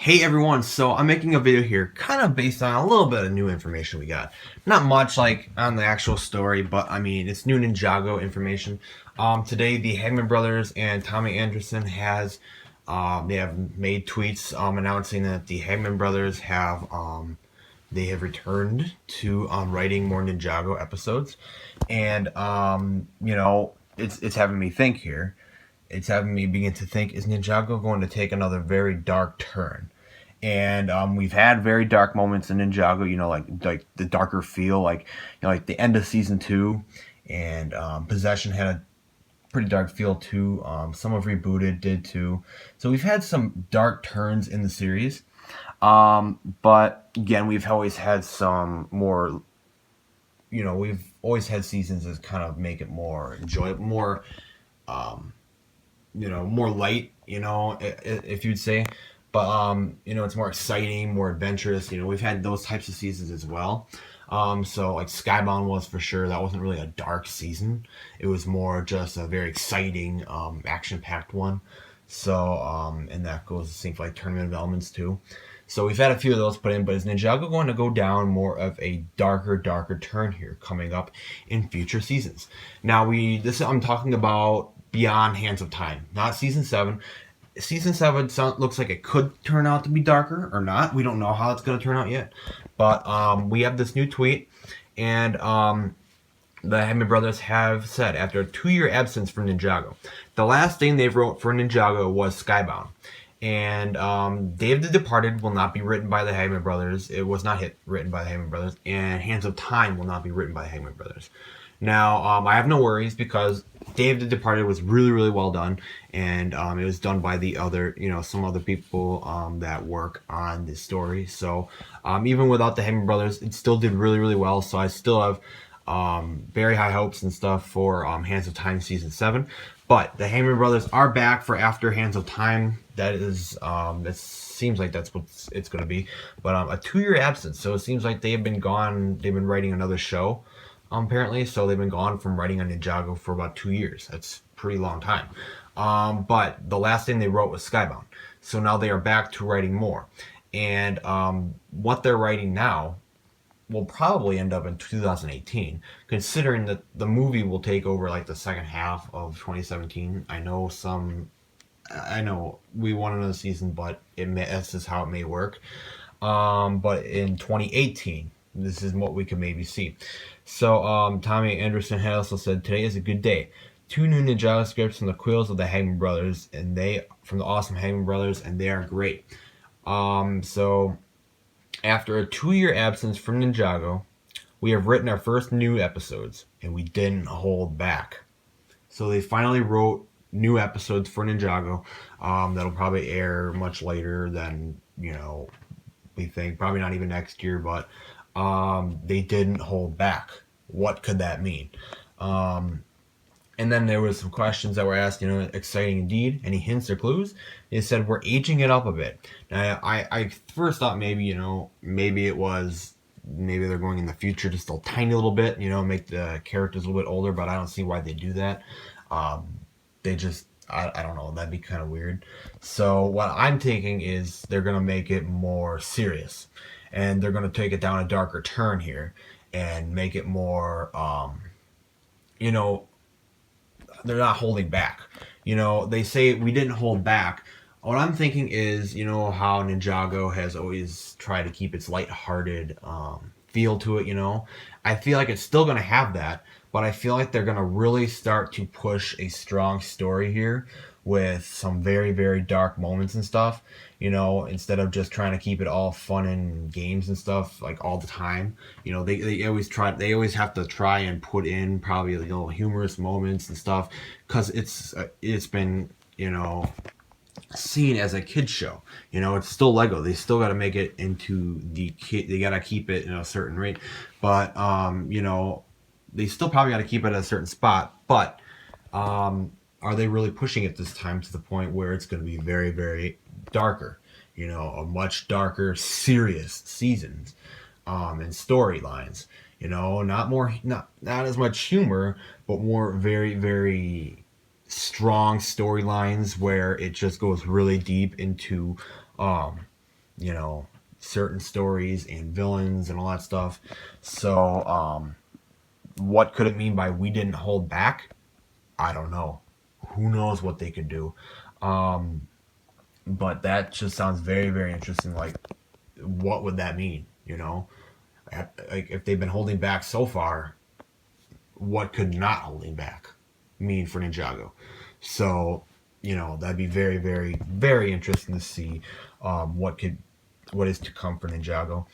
Hey everyone, so I'm making a video here kind of based on a little bit of new information we got. Not much like on the actual story, but I mean, it's new Ninjago information. Today the Hagman brothers and Tommy Anderson they have made tweets announcing that the Hagman brothers they have returned to writing more Ninjago episodes. And it's having me think here. It's having me begin to think, is Ninjago going to take another very dark turn? And we've had very dark moments in Ninjago, like the darker feel, like the end of season 2, and Possession had a pretty dark feel too. Some of Rebooted did too. So we've had some dark turns in the series. But again, we've always had some more. We've always had seasons that kind of make it more enjoyable, more more light, if you'd say. But it's more exciting, more adventurous. We've had those types of seasons as well. So like Skybound was for sure. That wasn't really a dark season. It was more just a very exciting, action-packed one. So and that goes the same for like Tournament of Elements too. So we've had a few of those put in, but is Ninjago going to go down more of a darker turn here coming up in future seasons? Now I'm talking about beyond Hands of Time, not season 7. Season 7 looks like it could turn out to be darker or not. We don't know how it's going to turn out yet. But we have this new tweet, and the Hagman brothers have said, after a 2-year absence from Ninjago, the last thing they wrote for Ninjago was Skybound. And Day of the Departed will not be written by the Hagman brothers. It was not written by the Hagman brothers. And Hands of Time will not be written by the Hagman brothers. Now, I have no worries because Day of the Departed was really, really well done. And it was done by some other people that work on this story. So even without the Hagman brothers, it still did really, really well. So I still have very high hopes and stuff for Hands of Time season 7. But the Hagman brothers are back for after Hands of Time. That seems like that's what it's going to be. But a 2-year absence, so it seems like they have been gone. They've been writing another show, apparently. So they've been gone from writing on Ninjago for about 2 years. That's a pretty long time. But the last thing they wrote was Skybound. So now they are back to writing more. And what they're writing now will probably end up in 2018, considering that the movie will take over like the second half of 2017. I know we want another season, but this is how it may work. But in 2018, this is what we could maybe see. So Tommy Anderson had also said, today is a good day. 2 new Ninjago scripts from the quills of the Hagman brothers, and they from the awesome Hagman brothers, and they are great. So after a 2-year absence from Ninjago, we have written our first new episodes, and we didn't hold back. So they finally wrote new episodes for Ninjago that'll probably air much later than, we think. Probably not even next year, but they didn't hold back. What could that mean? And then there was some questions that were asked, exciting indeed. Any hints or clues? They said, we're aging it up a bit. Now, I first thought maybe maybe they're going in the future just a tiny little bit, make the characters a little bit older, but I don't see why they do that. I don't know, that'd be kind of weird. So what I'm taking is they're going to make it more serious. And they're going to take it down a darker turn here and make it more, they're not holding back. They say we didn't hold back. What I'm thinking is, how Ninjago has always tried to keep its lighthearted feel to it. I feel like it's still going to have that, but I feel like they're going to really start to push a strong story here with some very, very dark moments and stuff, instead of just trying to keep it all fun and games and stuff like all the time. They always have to try and put in probably little humorous moments and stuff because it's been, seen as a kid show. It's still Lego. They still got to make it into the kid. They got to keep it in a certain rate, but they still probably got to keep it at a certain spot. But are they really pushing it this time to the point where it's going to be very, very darker? A much darker, serious seasons and storylines. Not as much humor, but more very, very strong storylines where it just goes really deep into you know, certain stories and villains and all that stuff. So, what could it mean by we didn't hold back? I don't know. Who knows what they could do? Um, but that just sounds very, very interesting. Like, what would that mean? You know, like if they've been holding back so far, what could not holding back mean for Ninjago? So, you know, that'd be very, very, very interesting to see what is to come for Ninjago,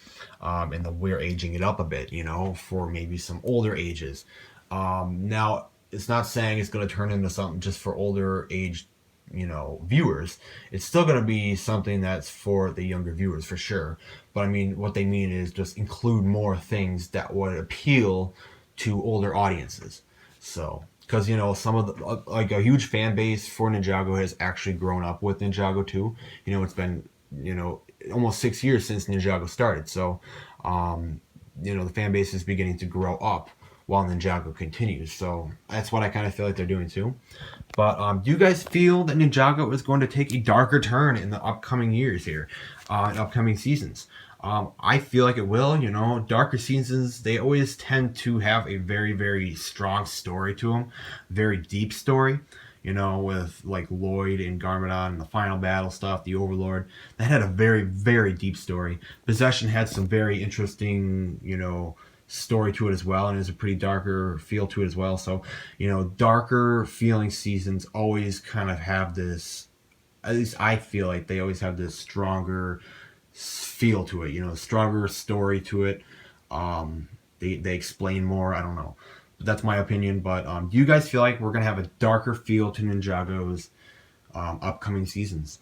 and then we're aging it up a bit, you know, for maybe some older ages. Now, it's not saying it's going to turn into something just for older age, you know, viewers. It's still going to be something that's for the younger viewers for sure. But I mean, what they mean is just include more things that would appeal to older audiences. So, because you know, some of the like a huge fan base for Ninjago has actually grown up with Ninjago too. You know, it's been, you know, almost 6 years since Ninjago started. So, um, you know, the fan base is beginning to grow up while Ninjago continues. So that's what I kind of feel like they're doing too. But do you guys feel that Ninjago is going to take a darker turn in the upcoming years here, in upcoming seasons? I feel like it will. You know, darker seasons, they always tend to have a very, very strong story to them, very deep story. You know, with like Lloyd and Garmadon and the final battle stuff, the Overlord, that had a very, very deep story. Possession had some very interesting, you know, story to it as well, and there's a pretty darker feel to it as well. So, you know, darker feeling seasons always kind of have this. At least I feel like they always have this stronger feel to it. You know, stronger story to it. They explain more. I don't know. But that's my opinion. But do you guys feel like we're gonna have a darker feel to Ninjago's upcoming seasons?